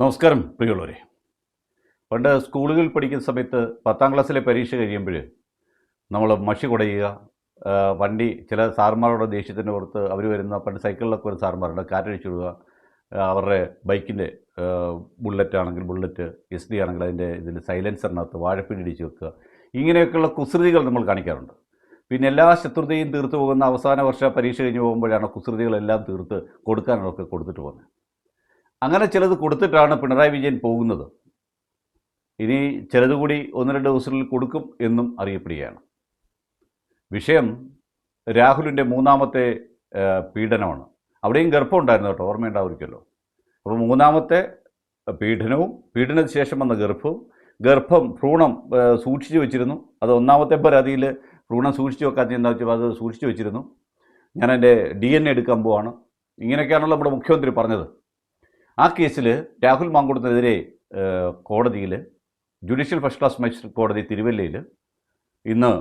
നമസ്കാരം പ്രിയമുള്ളവരെ. പണ്ട് സ്കൂളുകളിൽ പഠിക്കുന്ന സമയത്ത് 10ാം ക്ലാസ്സിലെ പരീക്ഷ കഴിയുമ്പോൾ നമ്മൾ മഷി കുടയുക, വണ്ടി ചില സാറന്മാരുടെ ദേഷ്യത്തിൻ്റെ പുറത്ത് അവർ വരുന്ന പണ്ട് സൈക്കിളിലൊക്കെ ഒരു സാറന്മാരുണ്ട്, കാറ്റഴിച്ചു വിടുക, അവരുടെ ബൈക്കിൻ്റെ ബുള്ളറ്റ് ആണെങ്കിൽ ബുള്ളറ്റ്, SD ആണെങ്കിൽ അതിൻ്റെ ഇതിൽ സൈലൻസറിനകത്ത് വാഴപ്പിണ്ടി ഇടിച്ച് വെക്കുക, ഇങ്ങനെയൊക്കെയുള്ള കുസൃതികൾ നമ്മൾ കാണിക്കാറുണ്ട്. പിന്നെ എല്ലാ ശത്രുതയും തീർത്തു പോകുന്ന അവസാന വർഷ പരീക്ഷ കഴിഞ്ഞ് പോകുമ്പോഴാണ് കുസൃതികളെല്ലാം തീർത്ത് കൊടുക്കാനൊക്കെ കൊടുത്തിട്ട് പോകുന്നത്. അങ്ങനെ ചിലത് കൊടുത്തിട്ടാണ് പിണറായി വിജയൻ പോകുന്നത്. ഇനി ചിലത് കൂടി 1-2 ദിവസങ്ങളിൽ കൊടുക്കും എന്നും അറിയപ്പെടുകയാണ്. വിഷയം രാഹുലിൻ്റെ 3ാമത്തെ പീഡനമാണ്. അവിടെയും ഗർഭം ഉണ്ടായിരുന്നു കേട്ടോ, ഓർമ്മയുണ്ടാവുമല്ലോ. അപ്പോൾ 3ാമത്തെ പീഡനവും പീഡനത്തിന് ശേഷം വന്ന ഗർഭം ഭ്രൂണം സൂക്ഷിച്ചു വെച്ചിരുന്നു. അത് 1ാമത്തെ പരാതിയിൽ ഭ്രൂണം സൂക്ഷിച്ചു വെക്കാൻ എന്താ വെച്ചാൽ അത് സൂക്ഷിച്ചു വെച്ചിരുന്നു, ഞാൻ എൻ്റെ DNA എടുക്കാൻ പോവാണ്, ഇങ്ങനെയൊക്കെയാണല്ലോ നമ്മുടെ മുഖ്യമന്ത്രി പറഞ്ഞത്. ആ കേസിൽ രാഹുൽ മാങ്കൂട്ടത്തിനെതിരെ കോടതിയിൽ ജുഡീഷ്യൽ ഫസ്റ്റ് ക്ലാസ് മജിസ്ട്രേറ്റ് കോടതി തിരുവല്ലയിൽ ഇന്ന്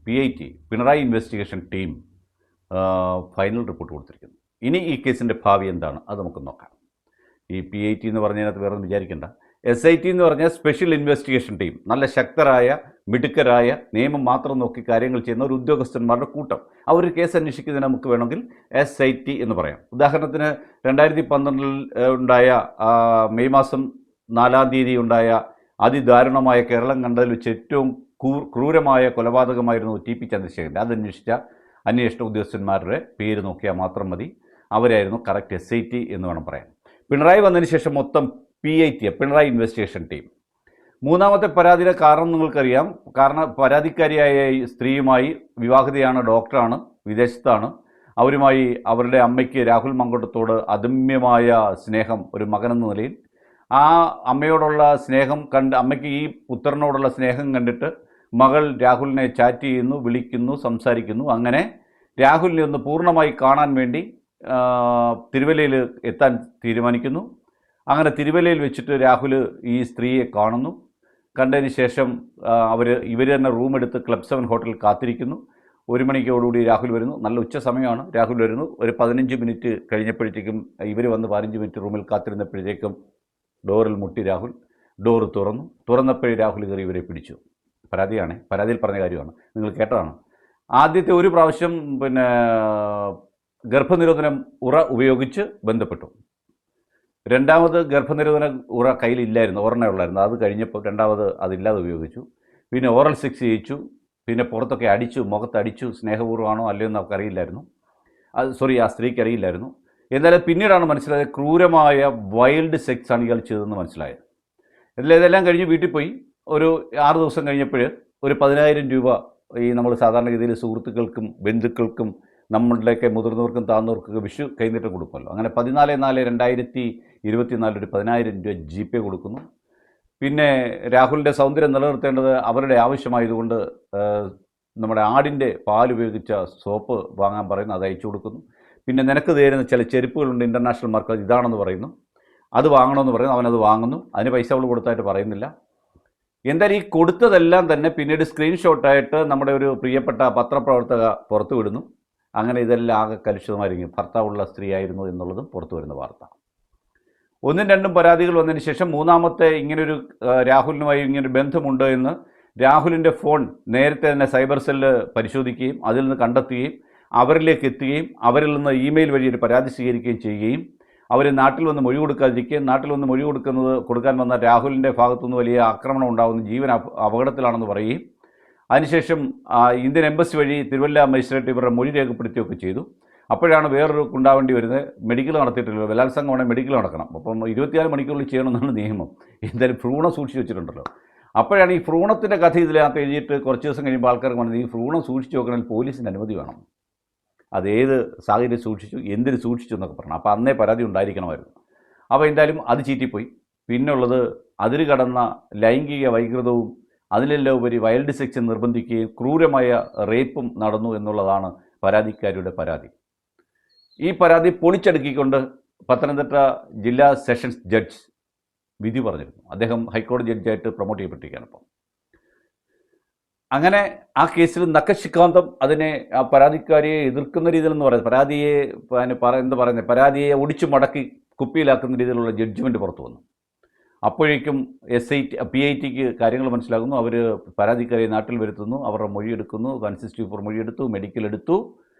PIT Pinarayi investigation team final report കൊടുത്തിരിക്കുന്നു. ഇനി ഈ കേസിൻ്റെ ഭാവി എന്താണ് അത് നമുക്ക് നോക്കാം. ഈ PIT എന്ന് പറഞ്ഞതിനകത്ത് വേറെ ഒന്നും വിചാരിക്കേണ്ട. SIT എന്ന് പറഞ്ഞാൽ സ്പെഷ്യൽ ഇൻവെസ്റ്റിഗേഷൻ ടീം, നല്ല ശക്തരായ മിടുക്കരായ നിയമം മാത്രം നോക്കി കാര്യങ്ങൾ ചെയ്യുന്ന ഒരു ഉദ്യോഗസ്ഥന്മാരുടെ കൂട്ടം. അവർ കേസ് അന്വേഷിക്കുന്നതിന് നമുക്ക് വേണമെങ്കിൽ SIT എന്ന് പറയാം. ഉദാഹരണത്തിന് 2012 ഉണ്ടായ മെയ് മാസം 4-ാം തീയതി ഉണ്ടായ അതിദാരുണമായ കേരളം കണ്ടതിൽ വെച്ച് ഏറ്റവും ക്രൂരമായ കൊലപാതകമായിരുന്നു TP ചന്ദ്രശേഖരൻ്റെ. അതന്വേഷിച്ച അന്വേഷണ ഉദ്യോഗസ്ഥന്മാരുടെ പേര് നോക്കിയാൽ മാത്രം മതി. അവരായിരുന്നു കറക്റ്റ് SIT എന്ന് വേണം പറയാൻ. പിണറായി വന്നതിന് ശേഷം മൊത്തം PIT പിണറായി ഇൻവെസ്റ്റിഗേഷൻ ടീം. 3ാമത്തെ പരാതിയുടെ കാരണം നിങ്ങൾക്കറിയാം. കാരണം പരാതിക്കാരിയായ സ്ത്രീയുമായി വിവാഹിതയാണ്, ഡോക്ടറാണ്, വിദേശത്താണ്. അവരുമായി അവരുടെ അമ്മയ്ക്ക് രാഹുൽ മാങ്കൂട്ടത്തോട് അദമ്യമായ സ്നേഹം, ഒരു മകനെന്ന നിലയിൽ ആ അമ്മയോടുള്ള സ്നേഹം കണ്ട്, അമ്മയ്ക്ക് ഈ പുത്രനോടുള്ള സ്നേഹം കണ്ടിട്ട് മകൾ രാഹുലിനെ ചാറ്റ് ചെയ്യുന്നു, വിളിക്കുന്നു, സംസാരിക്കുന്നു. അങ്ങനെ രാഹുലിനെ ഒന്ന് പൂർണ്ണമായി കാണാൻ വേണ്ടി തിരുവല്ലയിൽ എത്താൻ തീരുമാനിക്കുന്നു. അങ്ങനെ തിരുവല്ലയിൽ വെച്ചിട്ട് രാഹുൽ ഈ സ്ത്രീയെ കാണുന്നു. കണ്ടതിന് ശേഷം ഇവർ തന്നെ റൂം എടുത്ത് ക്ലബ് 7 ഹോട്ടലിൽ കാത്തിരിക്കുന്നു. 1 മണിക്കോടുകൂടി രാഹുൽ വരുന്നു. നല്ല ഉച്ച സമയമാണ്. രാഹുൽ വരുന്നു. ഒരു 15 മിനിറ്റ് കഴിഞ്ഞപ്പോഴത്തേക്കും ഇവർ വന്ന് 15 മിനിറ്റ് റൂമിൽ കാത്തിരുന്നപ്പോഴത്തേക്കും ഡോറിൽ മുട്ടി രാഹുൽ. ഡോറ് തുറന്നപ്പോഴേ രാഹുൽ കയറി ഇവരെ പിടിച്ചു. പരാതിയിൽ പറഞ്ഞ കാര്യമാണ്, നിങ്ങൾ കേട്ടതാണ്. ആദ്യത്തെ ഒരു പ്രാവശ്യം ഗർഭനിരോധനം ഉറ ഉപയോഗിച്ച് ബന്ധപ്പെട്ടു. 2ാമത് ഗർഭനിരോധന ഉറ കയ്യിലില്ലായിരുന്നു, ഒരെണ്ണേ ഉള്ളായിരുന്നു. അത് കഴിഞ്ഞപ്പോൾ 2ാമത് അതില്ലാതെ ഉപയോഗിച്ചു. പിന്നെ ഓറൽ സെക്സ് ചെയ്യിച്ചു. പിന്നെ പുറത്തൊക്കെ അടിച്ചു, മുഖത്തടിച്ചു. സ്നേഹപൂർവ്വമാണോ അല്ലയോ എന്ന് നമുക്കറിയില്ലായിരുന്നു. ആ സ്ത്രീക്ക് അറിയില്ലായിരുന്നു. എന്നാലും പിന്നീടാണ് മനസ്സിലായത് ക്രൂരമായ വൈൽഡ് സെക്സ് ആണ് ഇയാൾ ചെയ്തതെന്ന് മനസ്സിലായത്. ഇതെല്ലാം കഴിഞ്ഞ് വീട്ടിൽ പോയി. ഒരു 6 ദിവസം കഴിഞ്ഞപ്പോൾ ഒരു 10,000 രൂപ ഈ നമ്മൾ സാധാരണഗതിയിൽ സുഹൃത്തുക്കൾക്കും ബന്ധുക്കൾക്കും നമ്മളുടെയൊക്കെ മുതിർന്നവർക്കും താഴ്ന്നവർക്കൊക്കെ വിഷു കൈനീട്ടം കൊടുക്കുമല്ലോ. അങ്ങനെ 14/4/2024 ഒരു 10,000 രൂപ GPay കൊടുക്കുന്നു. പിന്നെ രാഹുലിൻ്റെ സൗന്ദര്യം നിലനിർത്തേണ്ടത് അവരുടെ ആവശ്യമായതുകൊണ്ട് നമ്മുടെ ആടിൻ്റെ പാൽ ഉപയോഗിച്ച സോപ്പ് വാങ്ങാൻ പറയുന്നു, അത് അയച്ചു കൊടുക്കുന്നു. പിന്നെ നിനക്ക് തരുന്ന ചില ചെരുപ്പുകളുണ്ട്, ഇൻ്റർനാഷണൽ മാർക്ക്, ഇതാണെന്ന് പറയുന്നു, അത് വാങ്ങണമെന്ന് പറയുന്നു. അവനത് വാങ്ങുന്നു. അതിന് പൈസ അവൾ കൊടുത്തായിട്ട് പറയുന്നില്ല. എന്തായാലും ഈ കൊടുത്തതെല്ലാം തന്നെ പിന്നീട് സ്ക്രീൻഷോട്ടായിട്ട് നമ്മുടെ ഒരു പ്രിയപ്പെട്ട പത്രപ്രവർത്തക പുറത്തു വിടുന്നു. അങ്ങനെ ഇതെല്ലാം ആകെ കലുഷിതമായിരിക്കും. ഭർത്താവുള്ള സ്ത്രീയായിരുന്നു എന്നുള്ളതും പുറത്തു വരുന്ന വാർത്ത. 1-2 പരാതികൾ വന്നതിന് ശേഷം 3ാമത്തെ ഇങ്ങനൊരു രാഹുലിനുമായി ഇങ്ങനൊരു ബന്ധമുണ്ട് എന്ന് രാഹുലിൻ്റെ ഫോൺ നേരത്തെ തന്നെ സൈബർ സെല്ല് പരിശോധിക്കുകയും അതിൽ നിന്ന് കണ്ടെത്തുകയും അവരിലേക്ക് എത്തുകയും അവരിൽ നിന്ന് ഇമെയിൽ വഴി ഒരു പരാതി സ്വീകരിക്കുകയും ചെയ്യുകയും അവർ നാട്ടിൽ വന്ന് മൊഴി കൊടുക്കാതിരിക്കുകയും നാട്ടിൽ വന്ന് മൊഴി കൊടുക്കാൻ വന്ന രാഹുലിൻ്റെ ഭാഗത്തുനിന്ന് വലിയ ആക്രമണം ഉണ്ടാകുന്നു, ജീവൻ അപകടത്തിലാണെന്ന് പറയുകയും അതിനുശേഷം ഇന്ത്യൻ എംബസി വഴി തിരുവല്ല മജിസ്ട്രേറ്റ് ഇവരുടെ മൊഴി രേഖപ്പെടുത്തുകയൊക്കെ ചെയ്തു. അപ്പോഴാണ് വേറൊരു ഉണ്ടാവേണ്ടി വരുന്നത്. മെഡിക്കൽ നടത്തിയിട്ടില്ല, ബലാത്സംഗമാണെങ്കിൽ മെഡിക്കൽ നടക്കണം. അപ്പം 24 മണിക്കൂറിൽ ചെയ്യണമെന്നാണ് നിയമം. എന്തായാലും ഭ്രൂണം സൂക്ഷിച്ച് വെച്ചിട്ടുണ്ടല്ലോ. അപ്പോഴാണ് ഈ ഭ്രൂണത്തിൻ്റെ കഥ ഇതിനകത്ത് എഴുതിയിട്ട് കുറച്ച് ദിവസം കഴിയുമ്പോൾ ആൾക്കാർക്ക് പറഞ്ഞത് ഈ ഭ്രൂണം സൂക്ഷിച്ച് വെക്കണമെങ്കിൽ പോലീസിൻ്റെ അനുമതി വേണം, അതേത് സാഹചര്യം സൂക്ഷിച്ചു, എന്തിന് സൂക്ഷിച്ചു എന്നൊക്കെ പറഞ്ഞു. അപ്പോൾ അന്നേ പരാതി ഉണ്ടായിരിക്കണമായിരുന്നു. അപ്പോൾ എന്തായാലും അത് ചീറ്റിപ്പോയി. പിന്നുള്ളത് അതിര് കടന്ന ലൈംഗിക വൈകൃതവും അതിലെല്ലാം ഉപരി വൈൽഡ് സെക്സ് നിർബന്ധിക്കുകയും ക്രൂരമായ റേപ്പും നടന്നു എന്നുള്ളതാണ് പരാതിക്കാരിയുടെ പരാതി. ഈ പരാതി പൊളിച്ചടുക്കിക്കൊണ്ട് പത്തനംതിട്ട ജില്ലാ സെഷൻസ് ജഡ്ജ് വിധി പറഞ്ഞിരുന്നു. അദ്ദേഹം ഹൈക്കോടതി ജഡ്ജായിട്ട് പ്രൊമോട്ട് ചെയ്യപ്പെട്ടിരിക്കുകയാണ് ഇപ്പോൾ. അങ്ങനെ ആ കേസിൽ നഖശിഖാന്തം അതിനെ പരാതിക്കാരിയെ എതിർക്കുന്ന രീതിയിൽ എന്ന് പറയുന്നത്, പരാതിയെ ഒടിച്ചു മടക്കി കുപ്പിയിലാക്കുന്ന രീതിയിലുള്ള ജഡ്ജ്മെൻറ്റ് പുറത്തു വന്നു. അപ്പോഴേക്കും PITക്ക് കാര്യങ്ങൾ മനസ്സിലാകുന്നു. അവർ പരാതിക്കാരെ നാട്ടിൽ വരുത്തുന്നു, അവരുടെ മൊഴിയെടുക്കുന്നു, 164 മൊഴിയെടുത്തു, മെഡിക്കൽ എടുത്തു.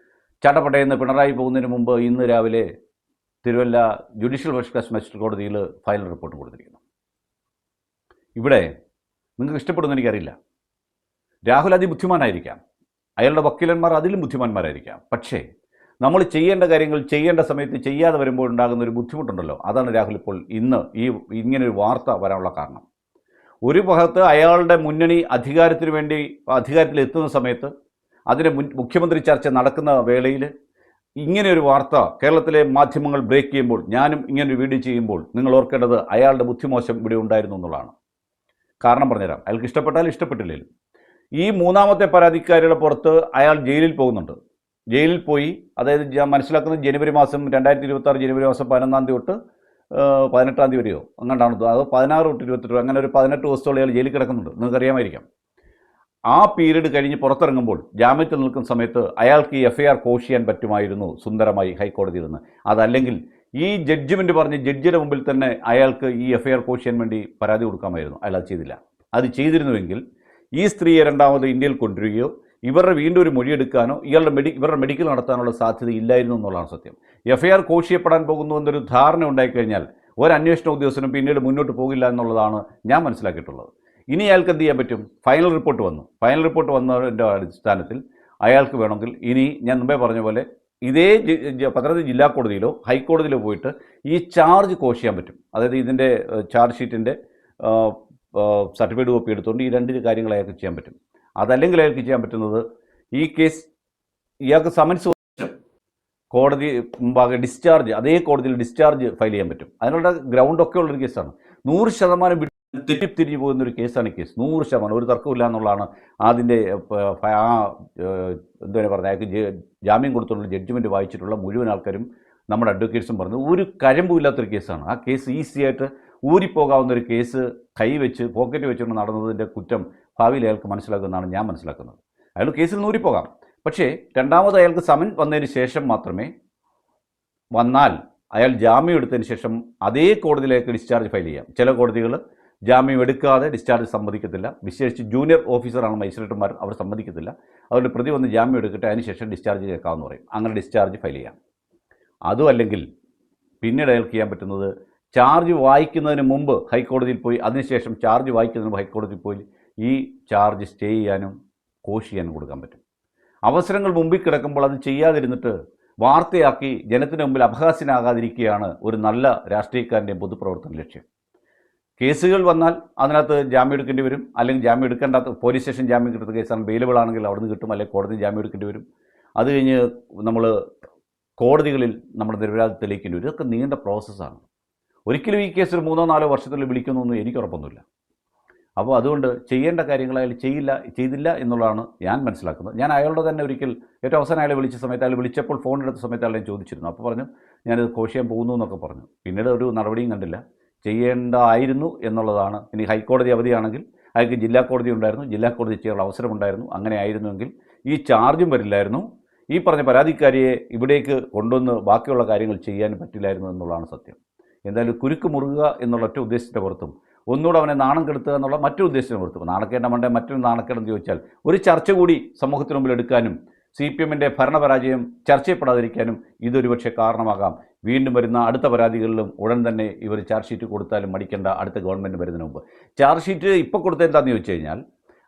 ചടപടയെന്ന് പിണറായി പോകുന്നതിന് മുമ്പ് ഇന്ന് രാവിലെ Thiruvalla judicial first class magistrate കോടതിയിൽ ഫൈനൽ റിപ്പോർട്ട് കൊടുത്തിരിക്കുന്നു. ഇവിടെ നിങ്ങൾക്ക് ഇഷ്ടപ്പെടുന്ന എനിക്കറിയില്ല. രാഹുൽ അതിബുദ്ധിമാനായിരിക്കാം, അയാളുടെ വക്കീലന്മാർ അതിലും ബുദ്ധിമാന്മാരായിരിക്കാം. പക്ഷേ നമ്മൾ ചെയ്യേണ്ട കാര്യങ്ങൾ ചെയ്യേണ്ട സമയത്ത് ചെയ്യാതെ വരുമ്പോൾ ഉണ്ടാകുന്ന ഒരു ബുദ്ധിമുട്ടുണ്ടല്ലോ, അതാണ് രാഹുൽ ഇപ്പോൾ ഇന്ന് ഇങ്ങനൊരു വാർത്ത വരാനുള്ള കാരണം. ഒരു ഭാഗത്ത് അയാളുടെ മുന്നണി അധികാരത്തിലെത്തുന്ന സമയത്ത് അതിന് മുഖ്യമന്ത്രി ചർച്ച നടക്കുന്ന വേളയിൽ ഇങ്ങനെയൊരു വാർത്ത കേരളത്തിലെ മാധ്യമങ്ങൾ ബ്രേക്ക് ചെയ്യുമ്പോൾ, ഞാനും ഇങ്ങനൊരു വീഡിയോ ചെയ്യുമ്പോൾ നിങ്ങൾ ഓർക്കേണ്ടത് അയാളുടെ ബുദ്ധിമോശം ഇവിടെ ഉണ്ടായിരുന്നു എന്നുള്ളതാണ്. കാരണം പറഞ്ഞുതരാം. അയാൾക്ക് ഇഷ്ടപ്പെട്ടാലും ഇഷ്ടപ്പെട്ടില്ലെങ്കിലും ഈ മൂന്നാമത്തെ പരാതിക്കാരിയുടെ പുറത്ത് അയാൾ ജയിലിൽ പോകുന്നുണ്ട്. ജയിലിൽ പോയി, അതായത് ഞാൻ മനസ്സിലാക്കുന്നത് ജനുവരി മാസം 2026 ജനുവരി മാസം 11 തൊട്ട് 18 വരെയോ അങ്ങോട്ടാണ്, അത് 16 തൊട്ട് 28, അങ്ങനെ ഒരു 18 ദിവസത്തോളം അയാൾ ജയിലിൽ കിടക്കുന്നുണ്ട്. നിങ്ങൾക്കറിയാമായിരിക്കാം. ആ പീരീഡ് കഴിഞ്ഞ് പുറത്തിറങ്ങുമ്പോൾ ജാമ്യത്തിൽ നിൽക്കുന്ന സമയത്ത് അയാൾക്ക് ഈ FIR കോഷ് ചെയ്യാൻ പറ്റുമായിരുന്നു സുന്ദരമായി ഹൈക്കോടതിയിൽ നിന്ന്. അതല്ലെങ്കിൽ ഈ ജഡ്ജ്മെൻറ്റ് പറഞ്ഞ് ജഡ്ജിയുടെ മുമ്പിൽ തന്നെ അയാൾക്ക് ഈ FIR കോഷ് ചെയ്യാൻ വേണ്ടി പരാതി കൊടുക്കാമായിരുന്നു. അയാൾ അത് ചെയ്തില്ല. അത് ചെയ്തിരുന്നുവെങ്കിൽ ഈ സ്ത്രീയെ രണ്ടാമത് ഇന്ത്യയിൽ കൊണ്ടുവരികയോ ഇവരുടെ വീണ്ടും ഒരു മൊഴിയെടുക്കാനോ ഇവരുടെ മെഡിക്കൽ നടത്താനുള്ള സാധ്യത ഇല്ലായിരുന്നു എന്നുള്ളതാണ് സത്യം. FIR കോഷ് ചെയ്യപ്പെടാൻ പോകുന്നു എന്നൊരു ധാരണ ഉണ്ടായിക്കഴിഞ്ഞാൽ ഒരു അന്വേഷണ ഉദ്യോഗസ്ഥനും പിന്നീട് മുന്നോട്ട് പോകില്ല എന്നുള്ളതാണ് ഞാൻ മനസ്സിലാക്കിയിട്ടുള്ളത്. ഇനി അയാൾക്ക് എന്ത് ചെയ്യാൻ പറ്റും? ഫൈനൽ റിപ്പോർട്ട് വന്നു. ഫൈനൽ റിപ്പോർട്ട് വന്നതിൻ്റെ അടിസ്ഥാനത്തിൽ അയാൾക്ക് വേണമെങ്കിൽ ഇനി ഞാൻ മുമ്പേ പറഞ്ഞ പോലെ ഇതേ പത്തനംതിട്ട ജില്ലാ കോടതിയിലോ ഹൈക്കോടതിയിലോ പോയിട്ട് ഈ ചാർജ് കോഷ് ചെയ്യാൻ പറ്റും. അതായത് ഇതിൻ്റെ ചാർജ് ഷീറ്റിൻ്റെ സർട്ടിഫിക്കറ്റ് കോപ്പി എടുത്തുകൊണ്ട് ഈ രണ്ട് കാര്യങ്ങൾ അയാൾക്ക് ചെയ്യാൻ പറ്റും. അതല്ലെങ്കിൽ അയാൾക്ക് ചെയ്യാൻ പറ്റുന്നത് ഈ കേസ് ഇയാൾക്ക് സമൻസ് കോടതി മുമ്പാകെ ഡിസ്ചാർജ്, അതേ കോടതിയിൽ ഡിസ്ചാർജ് ഫയൽ ചെയ്യാൻ പറ്റും. അതിനുള്ള ഗ്രൗണ്ടൊക്കെ ഉള്ളൊരു കേസാണ്. 100% തെറ്റിത്തിരിഞ്ഞു പോകുന്നൊരു കേസാണ് ഈ കേസ്. 100% ഒരു തർക്കമില്ല എന്നുള്ളതാണ് അതിൻ്റെ എന്താ പറയുക, അയാൾക്ക് ജാമ്യം കൊടുത്തുള്ള ജഡ്ജ്മെൻറ്റ് വായിച്ചിട്ടുള്ള മുഴുവൻ ആൾക്കാരും നമ്മുടെ അഡ്വക്കേറ്റ്സും പറഞ്ഞു ഒരു കഴമ്പുമില്ലാത്തൊരു കേസാണ്. ആ കേസ് ഈസിയായിട്ട് ഊരിപ്പോകാവുന്ന ഒരു കേസ് കൈവച്ച് പോക്കറ്റ് വെച്ചുകൊണ്ട് നടന്നതിൻ്റെ കുറ്റം ഭാവിയിൽ അയാൾക്ക് മനസ്സിലാക്കുമെന്നാണ് ഞാൻ മനസ്സിലാക്കുന്നത്. അയാൾ കേസിൽ നിന്ന് ഊരിപ്പോകാം. പക്ഷേ രണ്ടാമത് അയാൾക്ക് സമൻ വന്നതിന് ശേഷം മാത്രമേ വന്നാൽ അയാൾ ജാമ്യം എടുത്തതിന് ശേഷം അതേ കോടതിയിലേക്ക് ഡിസ്ചാർജ് ഫയൽ ചെയ്യാം. ചില കോടതികൾ ജാമ്യം എടുക്കാതെ ഡിസ്ചാർജ് സമ്മതിക്കത്തില്ല. വിശേഷിച്ച് ജൂനിയർ ഓഫീസറാണ് മജിസ്ട്രേറ്റുമാർ, അവർ സമ്മതിക്കത്തില്ല. അതുകൊണ്ട് പ്രതി വന്ന് ജാമ്യം എടുക്കട്ടെ, അതിനുശേഷം ഡിസ്ചാർജ് കേൾക്കാമെന്ന് പറയും. അങ്ങനെ ഡിസ്ചാർജ് ഫയൽ ചെയ്യാം. അതും അല്ലെങ്കിൽ പിന്നീട് അയാൾക്ക് ചെയ്യാൻ പറ്റുന്നത് ചാർജ് വായിക്കുന്നതിന് മുമ്പ് ഹൈക്കോടതിയിൽ പോയി, അതിനുശേഷം ചാർജ് വായിക്കുന്നതിന് മുമ്പ് ഹൈക്കോടതിയിൽ പോയി ഈ ചാർജ് സ്റ്റേ ചെയ്യാനും കോഷ് ചെയ്യാനും കൊടുക്കാൻ പറ്റും. അവസരങ്ങൾ മുമ്പിൽ കിടക്കുമ്പോൾ അത് ചെയ്യാതിരുന്നിട്ട് വാർത്തയാക്കി ജനത്തിന് മുമ്പിൽ അപഹാസ്യനാകാതിരിക്കുകയാണ് ഒരു നല്ല രാഷ്ട്രീയക്കാരൻ്റെയും പൊതുപ്രവർത്തന ലക്ഷ്യം. കേസുകൾ വന്നാൽ അതിനകത്ത് ജാമ്യം എടുക്കേണ്ടി വരും, അല്ലെങ്കിൽ ജാമ്യം എടുക്കേണ്ടാത്ത പോലീസ് സ്റ്റേഷൻ ജാമ്യം കിട്ടുന്ന കേസാണ് ബെയിലബിൾ ആണെങ്കിൽ അവിടെ നിന്ന് കിട്ടും, അല്ലെങ്കിൽ കോടതി ജാമ്യം എടുക്കേണ്ടി വരും. അത് കഴിഞ്ഞ് നമ്മൾ കോടതികളിൽ നമ്മുടെ നിരപരാധി തെളിയിക്കേണ്ടി വരും. ഇതൊക്കെ നീണ്ട പ്രോസസ്സാണ്. ഒരിക്കലും ഈ കേസ് ഒരു 3-4 വർഷത്തിൽ വിളിക്കുന്നൊന്നും എനിക്ക് ഉറപ്പൊന്നുമില്ല. അപ്പോൾ അതുകൊണ്ട് ചെയ്യേണ്ട കാര്യങ്ങൾ അയാൾ ചെയ്തില്ല എന്നുള്ളതാണ് ഞാൻ മനസ്സിലാക്കുന്നത്. ഞാൻ അയാളുടെ തന്നെ ഒരിക്കൽ ഏറ്റവും അവസാനം അയാളെ വിളിച്ച സമയത്ത്, അയാൾ വിളിച്ചപ്പോൾ ഫോൺ എടുത്ത സമയത്ത് അയാളെ ചോദിച്ചിരുന്നു. അപ്പോൾ പറഞ്ഞു ഞാനിത് കോഷ് ചെയ്യാൻ പോകുന്നു എന്നൊക്കെ പറഞ്ഞു. പിന്നീട് ഒരു നടപടിയും കണ്ടില്ല. ചെയ്യേണ്ടതായിരുന്നു എന്നുള്ളതാണ്. ഇനി ഹൈക്കോടതി അവധിയാണെങ്കിൽ അയാൾക്ക് ജില്ലാ കോടതി ഉണ്ടായിരുന്നു, ജില്ലാ കോടതി ചെയ്യാനുള്ള അവസരമുണ്ടായിരുന്നു. അങ്ങനെ ആയിരുന്നുവെങ്കിൽ ഈ ചാർജും വരില്ലായിരുന്നു, ഈ പറഞ്ഞ പരാതിക്കാരിയെ ഇവിടേക്ക് കൊണ്ടുവന്ന് ബാക്കിയുള്ള കാര്യങ്ങൾ ചെയ്യാനും പറ്റില്ലായിരുന്നു എന്നുള്ളതാണ് സത്യം. എന്തായാലും കുരുക്ക് മുറുകുക എന്നുള്ള ഒറ്റ ഉദ്ദേശത്തിൻ്റെ പുറത്തും ഒന്നുകൂടെ അവനെ നാണം കെടുത്തുക എന്നുള്ള മറ്റൊരു ഉദ്ദേശത്തിന് പുറത്തും, നാണക്കേണ്ട മണ്ടേ മറ്റൊരു നാണക്കേടെന്ന് ചോദിച്ചാൽ ഒരു ചർച്ച കൂടി സമൂഹത്തിന് മുമ്പിൽ എടുക്കാനും CPMൻ്റെ ഭരണപരാജയം ചർച്ച ചെയ്യപ്പെടാതിരിക്കാനും ഇതൊരുപക്ഷെ കാരണമാകാം. വീണ്ടും വരുന്ന അടുത്ത പരാതികളിലും ഉടൻ തന്നെ ഇവർ ചാർജ് ഷീറ്റ് കൊടുത്താലും മടിക്കേണ്ട, അടുത്ത ഗവൺമെൻറ് വരുന്നതിന് മുമ്പ്. ചാർജ് ഷീറ്റ് ഇപ്പോൾ കൊടുത്തത് എന്താണെന്ന് ചോദിച്ചു കഴിഞ്ഞാൽ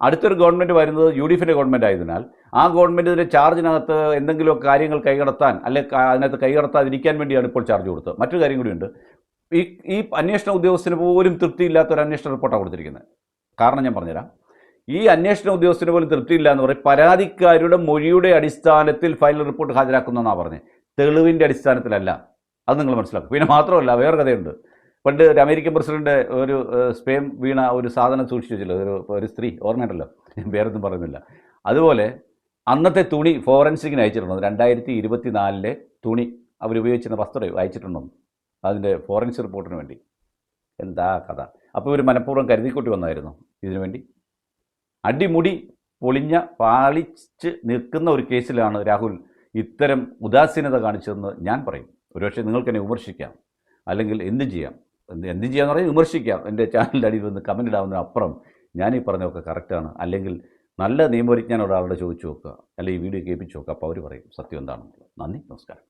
അടുത്തൊരു ഗവൺമെൻറ് വരുന്നത് UDFൻ്റെ ഗവൺമെൻറ് ആയതിനാൽ ആ ഗവൺമെൻറ്റിൻ്റെ ചാർജിനകത്ത് എന്തെങ്കിലും കാര്യങ്ങൾ കൈകടത്താൻ അല്ലെങ്കിൽ അതിനകത്ത് കൈകടത്താതിരിക്കാൻ വേണ്ടിയാണ് ഇപ്പോൾ ചാർജ് കൊടുത്തത്. മറ്റൊരു കാര്യം കൂടിയുണ്ട്. ഈ അന്വേഷണ ഉദ്യോഗസ്ഥന് പോലും തൃപ്തിയില്ലാത്തൊരു അന്വേഷണ റിപ്പോർട്ടാണ് കൊടുത്തിരിക്കുന്നത്. കാരണം ഞാൻ പറഞ്ഞുതരാം. ഈ അന്വേഷണ ഉദ്യോഗസ്ഥന് പോലും തൃപ്തിയില്ല എന്ന് പറയും. പരാതിക്കാരുടെ മൊഴിയുടെ അടിസ്ഥാനത്തിൽ ഫൈനൽ റിപ്പോർട്ട് ഹാജരാക്കുന്നതെന്നാണ് പറഞ്ഞത്, തെളിവിൻ്റെ അടിസ്ഥാനത്തിലല്ല. അത് നിങ്ങൾ മനസ്സിലാക്കും. പിന്നെ മാത്രമല്ല വേറെ കഥയുണ്ട്. പണ്ട് ഒരു അമേരിക്കൻ പ്രസിഡന്റ് ഒരു സ്പേം വീണ ഒരു സാധനം സൂക്ഷിച്ചു വെച്ചല്ലോ, ഒരു സ്ത്രീ, ഓർമ്മയുണ്ടല്ലോ, പേരൊന്നും പറയുന്നില്ല. അതുപോലെ അന്നത്തെ തുണി ഫോറൻസിക്കിന് അയച്ചിട്ടുണ്ടോ? 2024 തുണി അവരുപയോഗിച്ചിരുന്ന വസ്ത്രം അയച്ചിട്ടുണ്ടോ അതിൻ്റെ ഫോറൻസിക് റിപ്പോർട്ടിന് വേണ്ടി? എന്താ കഥ? അപ്പോൾ ഇവർ മനഃപൂർവ്വം കരുതിക്കൂട്ടി വന്നായിരുന്നു ഇതിനു വേണ്ടി. അടിമുടി പൊളിഞ്ഞ പാളിച്ച് നിൽക്കുന്ന ഒരു കേസിലാണ് രാഹുൽ ഇത്തരം ഉദാസീനത കാണിച്ചതെന്ന് ഞാൻ പറയും. ഒരുപക്ഷെ നിങ്ങൾക്ക് എന്നെ വിമർശിക്കാം. അല്ലെങ്കിൽ എന്തും ചെയ്യാം. എന്തും ചെയ്യാന്ന് പറഞ്ഞാൽ വിമർശിക്കാം. എൻ്റെ ചാനലിൻ്റെ അടിയിൽ വന്ന് കമൻ്റ് ഇടാവുന്നതിന് അപ്പുറം ഞാനീ പറഞ്ഞതൊക്കെ കറക്റ്റാണ്, അല്ലെങ്കിൽ നല്ല നിയമപരിജ്ഞാനം ഒരാളോട് ചോദിച്ചു നോക്കുക, അല്ലെങ്കിൽ ഈ വീഡിയോ കേൾപ്പിച്ച് നോക്കുക. അപ്പോൾ അവർ പറയും സത്യം എന്താണെന്നുള്ളത്. നന്ദി, നമസ്കാരം.